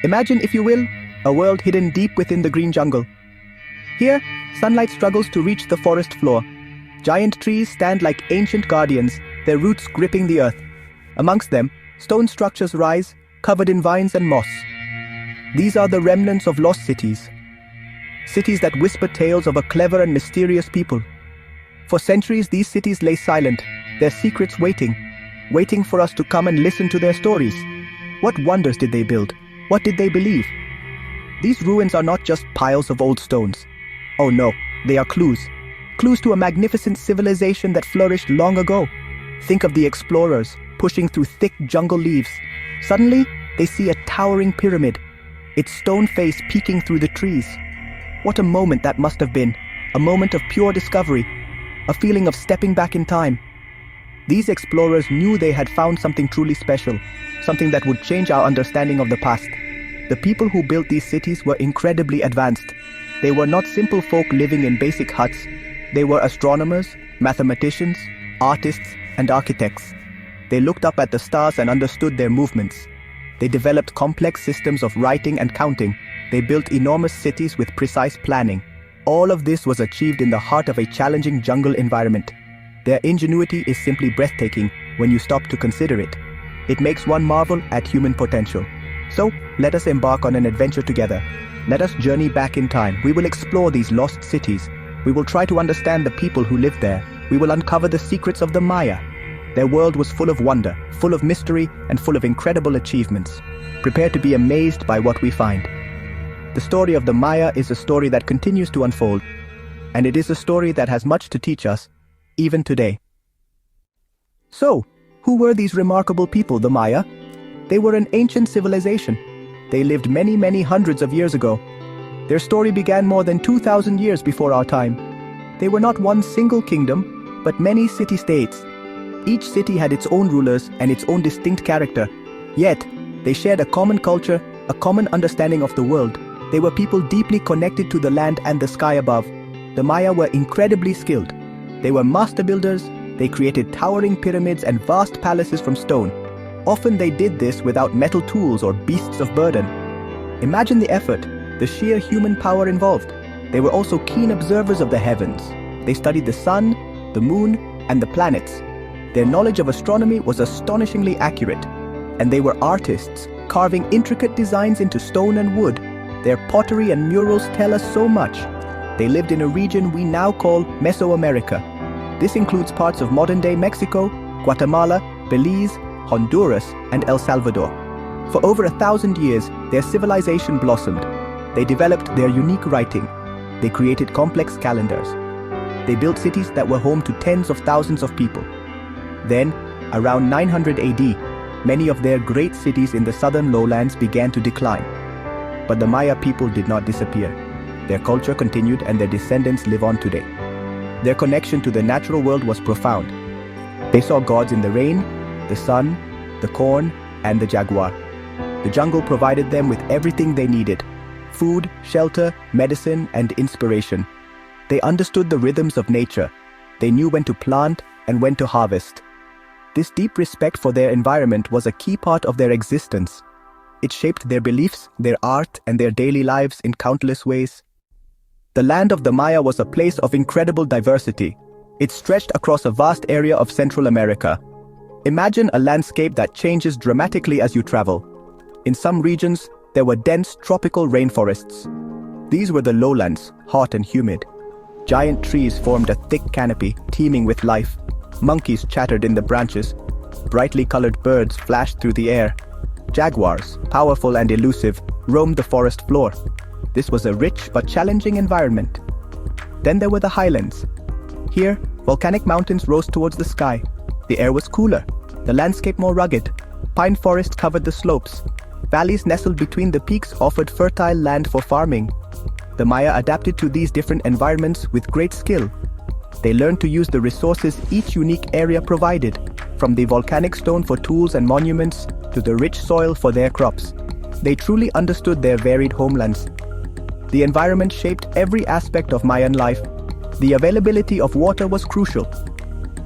Imagine, if you will, a world hidden deep within the green jungle. Here, sunlight struggles to reach the forest floor. Giant trees stand like ancient guardians, their roots gripping the earth. Amongst them, stone structures rise, covered in vines and moss. These are the remnants of lost cities. Cities that whisper tales of a clever and mysterious people. For centuries, these cities lay silent, their secrets waiting for us to come and listen to their stories. What wonders did they build? What did they believe? These ruins are not just piles of old stones. Oh no, they are clues. Clues to a magnificent civilization that flourished long ago. Think of the explorers pushing through thick jungle leaves. Suddenly, they see a towering pyramid, its stone face peeking through the trees. What a moment that must have been. A moment of pure discovery. A feeling of stepping back in time. These explorers knew they had found something truly special, something that would change our understanding of the past. The people who built these cities were incredibly advanced. They were not simple folk living in basic huts. They were astronomers, mathematicians, artists, and architects. They looked up at the stars and understood their movements. They developed complex systems of writing and counting. They built enormous cities with precise planning. All of this was achieved in the heart of a challenging jungle environment. Their ingenuity is simply breathtaking when you stop to consider it. It makes one marvel at human potential. So, let us embark on an adventure together. Let us journey back in time. We will explore these lost cities. We will try to understand the people who lived there. We will uncover the secrets of the Maya. Their world was full of wonder, full of mystery, and full of incredible achievements. Prepare to be amazed by what we find. The story of the Maya is a story that continues to unfold, and it is a story that has much to teach us, even today. So, who were these remarkable people, the Maya? They were an ancient civilization. They lived many hundreds of years ago. Their story began more than 2,000 years before our time. They were not one single kingdom, but many city-states. Each city had its own rulers and its own distinct character. Yet, they shared a common culture, a common understanding of the world. They were people deeply connected to the land and the sky above. The Maya were incredibly skilled. They were master builders. They created towering pyramids and vast palaces from stone. Often they did this without metal tools or beasts of burden. Imagine the effort, the sheer human power involved. They were also keen observers of the heavens. They studied the sun, the moon, and the planets. Their knowledge of astronomy was astonishingly accurate. And they were artists, carving intricate designs into stone and wood. Their pottery and murals tell us so much. They lived in a region we now call Mesoamerica. This includes parts of modern-day Mexico, Guatemala, Belize, Honduras, and El Salvador. For over 1,000 years, their civilization blossomed. They developed their unique writing. They created complex calendars. They built cities that were home to tens of thousands of people. Then, around 900 AD, many of their great cities in the southern lowlands began to decline. But the Maya people did not disappear. Their culture continued and their descendants live on today. Their connection to the natural world was profound. They saw gods in the rain, the sun, the corn, and the jaguar. The jungle provided them with everything they needed: food, shelter, medicine, and inspiration. They understood the rhythms of nature. They knew when to plant and when to harvest. This deep respect for their environment was a key part of their existence. It shaped their beliefs, their art, and their daily lives in countless ways. The land of the Maya was a place of incredible diversity. It stretched across a vast area of Central America. Imagine a landscape that changes dramatically as you travel. In some regions, there were dense tropical rainforests. These were the lowlands, hot and humid. Giant trees formed a thick canopy, teeming with life. Monkeys chattered in the branches. Brightly colored birds flashed through the air. Jaguars, powerful and elusive, roamed the forest floor. This was a rich but challenging environment. Then there were the highlands. Here, volcanic mountains rose towards the sky. The air was cooler, the landscape more rugged. Pine forests covered the slopes. Valleys nestled between the peaks offered fertile land for farming. The Maya adapted to these different environments with great skill. They learned to use the resources each unique area provided, from the volcanic stone for tools and monuments to the rich soil for their crops. They truly understood their varied homelands. The environment shaped every aspect of Mayan life. The availability of water was crucial.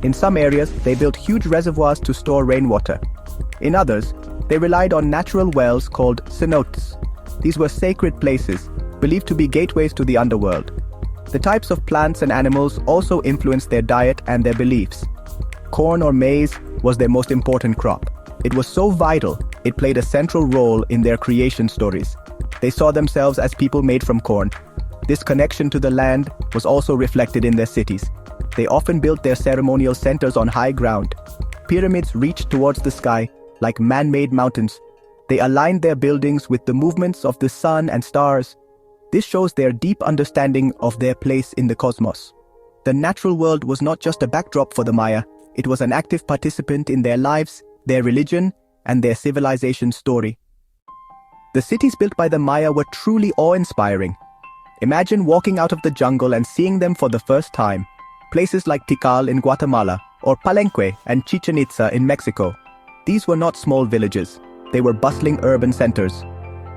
In some areas, they built huge reservoirs to store rainwater. In others, They relied on natural wells called cenotes. These were sacred places, believed to be gateways to the underworld. The types of plants and animals also influenced their diet and their beliefs. Corn or maize was their most important crop. It was so vital, it played a central role in their creation stories. They saw themselves as people made from corn. This connection to the land was also reflected in their cities. They often built their ceremonial centers on high ground. Pyramids reached towards the sky, like man-made mountains. They aligned their buildings with the movements of the sun and stars. This shows their deep understanding of their place in the cosmos. The natural world was not just a backdrop for the Maya, it was an active participant in their lives, their religion, and their civilization story. The cities built by the Maya were truly awe-inspiring. Imagine walking out of the jungle and seeing them for the first time. Places like Tikal in Guatemala, or Palenque and Chichen Itza in Mexico. These were not small villages. They were bustling urban centers.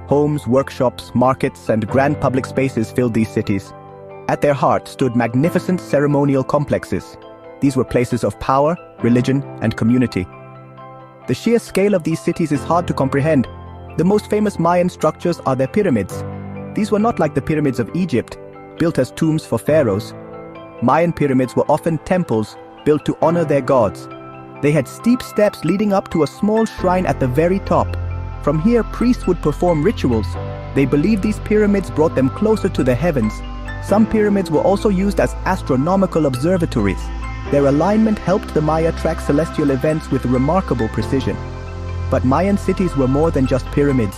Homes, workshops, markets, and grand public spaces filled these cities. At their heart stood magnificent ceremonial complexes. These were places of power, religion, and community. The sheer scale of these cities is hard to comprehend. The most famous Mayan structures are their pyramids. These were not like the pyramids of Egypt, built as tombs for pharaohs. Mayan pyramids were often temples built to honor their gods. They had steep steps leading up to a small shrine at the very top. From here, priests would perform rituals. They believed these pyramids brought them closer to the heavens. Some pyramids were also used as astronomical observatories. Their alignment helped the Maya track celestial events with remarkable precision. But Mayan cities were more than just pyramids.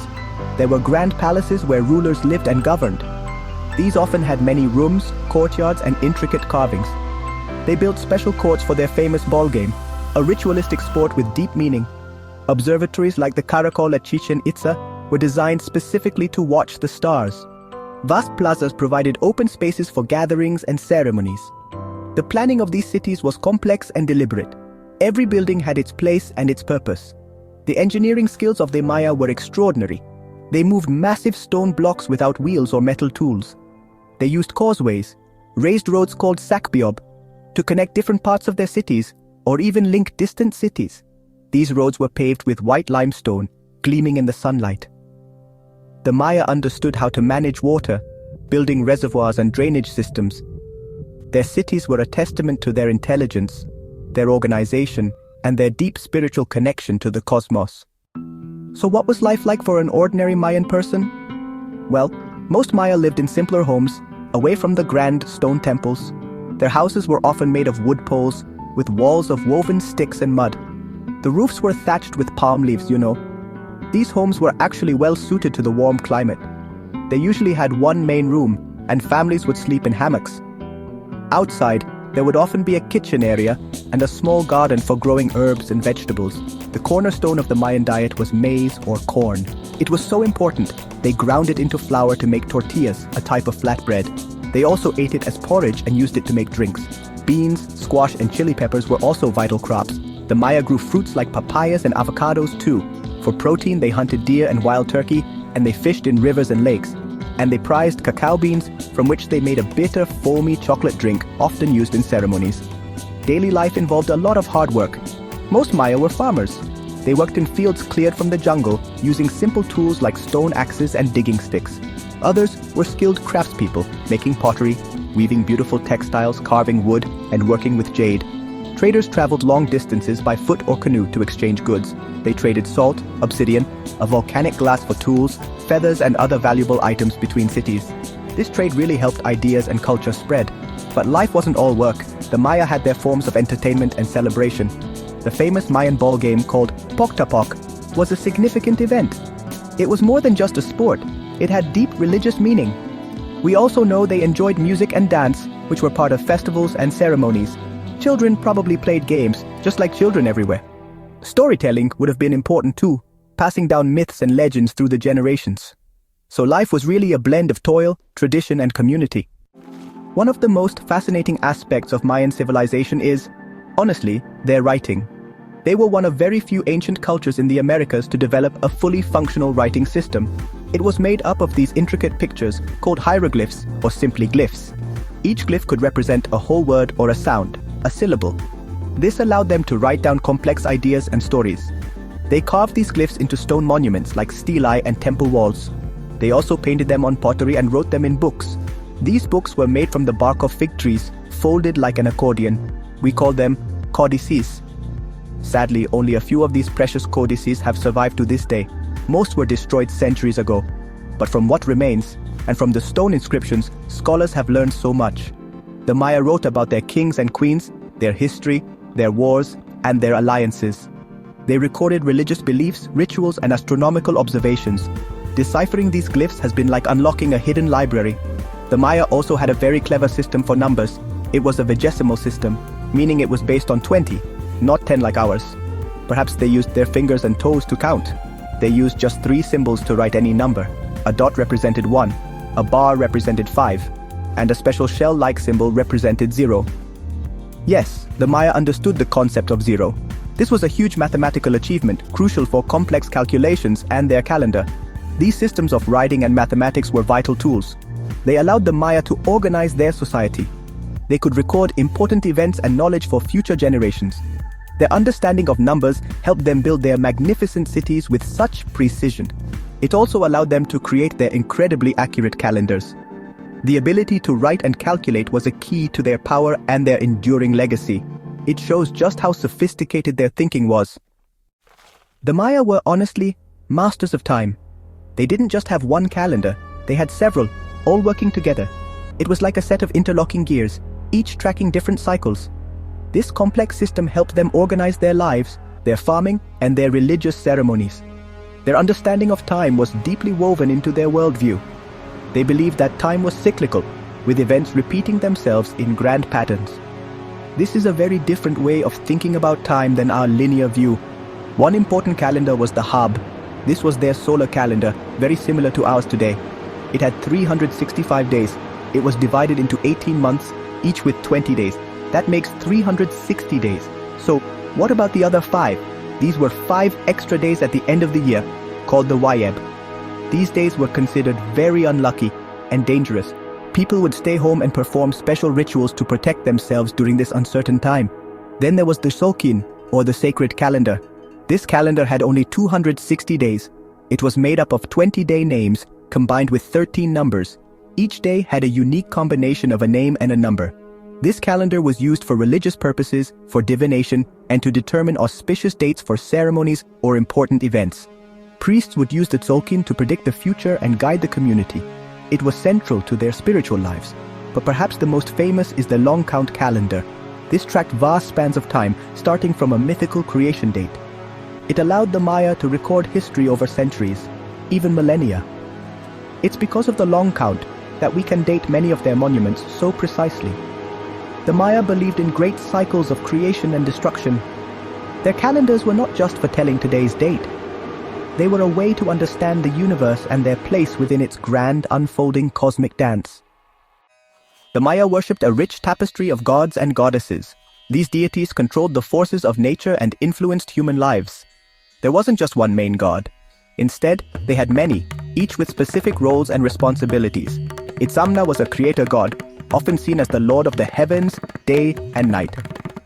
There were grand palaces where rulers lived and governed. These often had many rooms, courtyards, and intricate carvings. They built special courts for their famous ball game, a ritualistic sport with deep meaning. Observatories like the Caracol at Chichen Itza were designed specifically to watch the stars. Vast plazas provided open spaces for gatherings and ceremonies. The planning of these cities was complex and deliberate. Every building had its place and its purpose. The engineering skills of the Maya were extraordinary. They moved massive stone blocks without wheels or metal tools. They used causeways, raised roads called sakbiob, to connect different parts of their cities or even link distant cities. These roads were paved with white limestone, gleaming in the sunlight. The Maya understood how to manage water, building reservoirs and drainage systems. Their cities were a testament to their intelligence, their organization, and their deep spiritual connection to the cosmos. So what was life like for an ordinary Mayan person? Well, most Maya lived in simpler homes, away from the grand stone temples. Their houses were often made of wood poles, with walls of woven sticks and mud. The roofs were thatched with palm leaves, These homes were actually well suited to the warm climate. They usually had one main room, and families would sleep in hammocks. Outside, there would often be a kitchen area and a small garden for growing herbs and vegetables. The cornerstone of the Mayan diet was maize or corn. It was so important, they ground it into flour to make tortillas, a type of flatbread. They also ate it as porridge and used it to make drinks. Beans, squash, and chili peppers were also vital crops. The Maya grew fruits like papayas and avocados too. For protein, they hunted deer and wild turkey, and they fished in rivers and lakes. And they prized cacao beans, from which they made a bitter, foamy chocolate drink often used in ceremonies. Daily life involved a lot of hard work. Most Maya were farmers. They worked in fields cleared from the jungle, using simple tools like stone axes and digging sticks. Others were skilled craftspeople, making pottery, weaving beautiful textiles, carving wood, and working with jade. Traders traveled long distances by foot or canoe to exchange goods. They traded salt, obsidian, a volcanic glass for tools, feathers, and other valuable items between cities. This trade really helped ideas and culture spread. But life wasn't all work. The Maya had their forms of entertainment and celebration. The famous Mayan ball game called Poctapok was a significant event. It was more than just a sport. It had deep religious meaning. We also know they enjoyed music and dance, which were part of festivals and ceremonies. Children probably played games, just like children everywhere. Storytelling would have been important too, passing down myths and legends through the generations. So life was really a blend of toil, tradition, and community. One of the most fascinating aspects of Mayan civilization is, honestly, their writing. They were one of very few ancient cultures in the Americas to develop a fully functional writing system. It was made up of these intricate pictures called hieroglyphs or simply glyphs. Each glyph could represent a whole word or a sound, a syllable. This allowed them to write down complex ideas and stories. They carved these glyphs into stone monuments like stelae and temple walls. They also painted them on pottery and wrote them in books. These books were made from the bark of fig trees, folded like an accordion. We call them codices. Sadly, only a few of these precious codices have survived to this day. Most were destroyed centuries ago. But from what remains, and from the stone inscriptions, scholars have learned so much. The Maya wrote about their kings and queens, their history, their wars, and their alliances. They recorded religious beliefs, rituals, and astronomical observations. Deciphering these glyphs has been like unlocking a hidden library. The Maya also had a very clever system for numbers. It was a vigesimal system, meaning it was based on 20, not 10 like ours. Perhaps they used their fingers and toes to count. They used just 3 symbols to write any number. A dot represented 1, a bar represented 5, and a special shell-like symbol represented 0. Yes, the Maya understood the concept of 0. This was a huge mathematical achievement, crucial for complex calculations and their calendar. These systems of writing and mathematics were vital tools. They allowed the Maya to organize their society. They could record important events and knowledge for future generations. Their understanding of numbers helped them build their magnificent cities with such precision. It also allowed them to create their incredibly accurate calendars. The ability to write and calculate was a key to their power and their enduring legacy. It shows just how sophisticated their thinking was. The Maya were honestly masters of time. They didn't just have one calendar, they had several, all working together. It was like a set of interlocking gears, each tracking different cycles. This complex system helped them organize their lives, their farming, and their religious ceremonies. Their understanding of time was deeply woven into their worldview. They believed that time was cyclical, with events repeating themselves in grand patterns. This is a very different way of thinking about time than our linear view. One important calendar was the Hab. This was their solar calendar, very similar to ours today. It had 365 days. It was divided into 18 months, each with 20 days. That makes 360 days. So, what about the other 5? These were 5 extra days at the end of the year, called the Wayeb. These days were considered very unlucky and dangerous. People would stay home and perform special rituals to protect themselves during this uncertain time. Then there was the Solkin, or the sacred calendar. This calendar had only 260 days. It was made up of 20-day names combined with 13 numbers. Each day had a unique combination of a name and a number. This calendar was used for religious purposes, for divination, and to determine auspicious dates for ceremonies or important events. Priests would use the Tzolk'in to predict the future and guide the community. It was central to their spiritual lives. But perhaps the most famous is the long count calendar. This tracked vast spans of time, starting from a mythical creation date. It allowed the Maya to record history over centuries, even millennia. It's because of the long count that we can date many of their monuments so precisely. The Maya believed in great cycles of creation and destruction. Their calendars were not just for telling today's date. They were a way to understand the universe and their place within its grand, unfolding cosmic dance. The Maya worshipped a rich tapestry of gods and goddesses. These deities controlled the forces of nature and influenced human lives. There wasn't just one main god. Instead, they had many, each with specific roles and responsibilities. Itzamna was a creator god, often seen as the lord of the heavens, day, and night.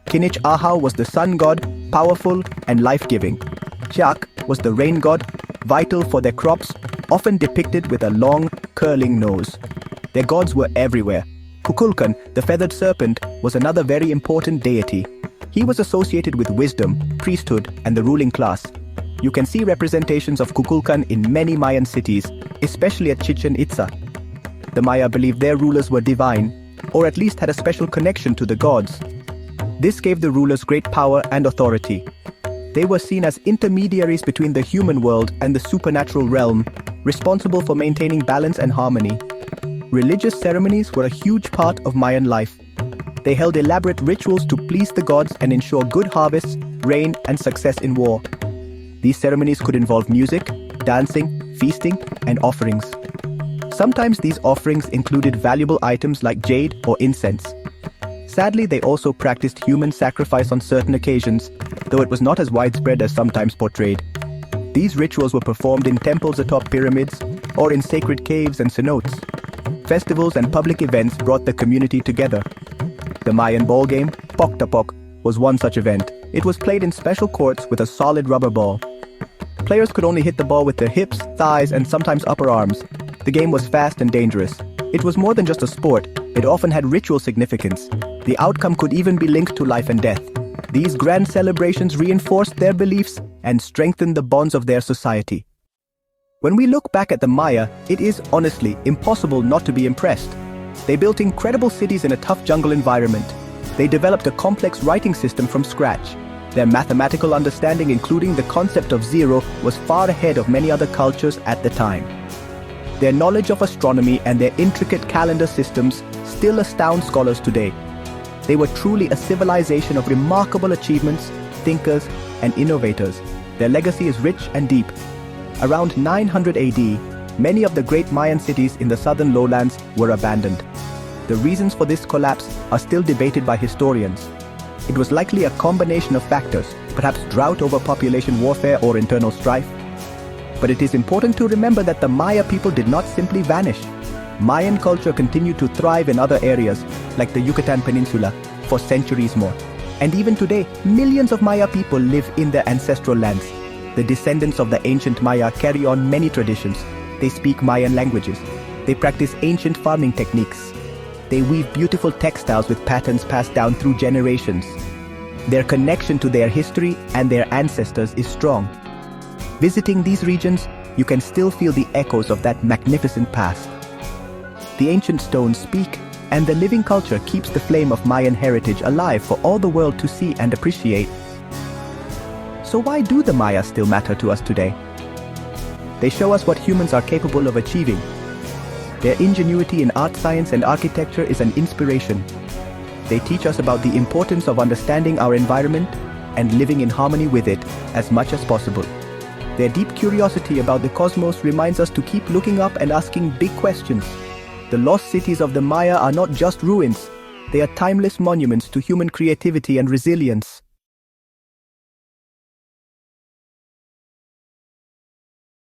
Kinich Ahau was the sun god, powerful and life-giving. Chak was the rain god, vital for their crops, often depicted with a long, curling nose. Their gods were everywhere. Kukulkan, the feathered serpent, was another very important deity. He was associated with wisdom, priesthood, and the ruling class. You can see representations of Kukulkan in many Mayan cities, especially at Chichen Itza. The Maya believed their rulers were divine, or at least had a special connection to the gods. This gave the rulers great power and authority. They were seen as intermediaries between the human world and the supernatural realm, responsible for maintaining balance and harmony. Religious ceremonies were a huge part of Mayan life. They held elaborate rituals to please the gods and ensure good harvests, rain, and success in war. These ceremonies could involve music, dancing, feasting, and offerings. Sometimes these offerings included valuable items like jade or incense. Sadly, they also practiced human sacrifice on certain occasions, though it was not as widespread as sometimes portrayed. These rituals were performed in temples atop pyramids or in sacred caves and cenotes. Festivals and public events brought the community together. The Mayan ball game, Pok Tapok, was one such event. It was played in special courts with a solid rubber ball. Players could only hit the ball with their hips, thighs, and sometimes upper arms. The game was fast and dangerous. It was more than just a sport, it often had ritual significance. The outcome could even be linked to life and death. These grand celebrations reinforced their beliefs and strengthened the bonds of their society. When we look back at the Maya, it is, honestly, impossible not to be impressed. They built incredible cities in a tough jungle environment. They developed a complex writing system from scratch. Their mathematical understanding, including the concept of zero, was far ahead of many other cultures at the time. Their knowledge of astronomy and their intricate calendar systems still astound scholars today. They were truly a civilization of remarkable achievements, thinkers, and innovators. Their legacy is rich and deep. Around 900 AD, many of the great Mayan cities in the southern lowlands were abandoned. The reasons for this collapse are still debated by historians. It was likely a combination of factors, perhaps drought, overpopulation, warfare, or internal strife. But it is important to remember that the Maya people did not simply vanish. Mayan culture continued to thrive in other areas, like the Yucatan Peninsula, for centuries more. And even today, millions of Maya people live in their ancestral lands. The descendants of the ancient Maya carry on many traditions. They speak Mayan languages. They practice ancient farming techniques. They weave beautiful textiles with patterns passed down through generations. Their connection to their history and their ancestors is strong. Visiting these regions, you can still feel the echoes of that magnificent past. The ancient stones speak, and the living culture keeps the flame of Mayan heritage alive for all the world to see and appreciate. So why do the Maya still matter to us today? They show us what humans are capable of achieving. Their ingenuity in art, science, and architecture is an inspiration. They teach us about the importance of understanding our environment and living in harmony with it as much as possible. Their deep curiosity about the cosmos reminds us to keep looking up and asking big questions. The lost cities of the Maya are not just ruins, they are timeless monuments to human creativity and resilience.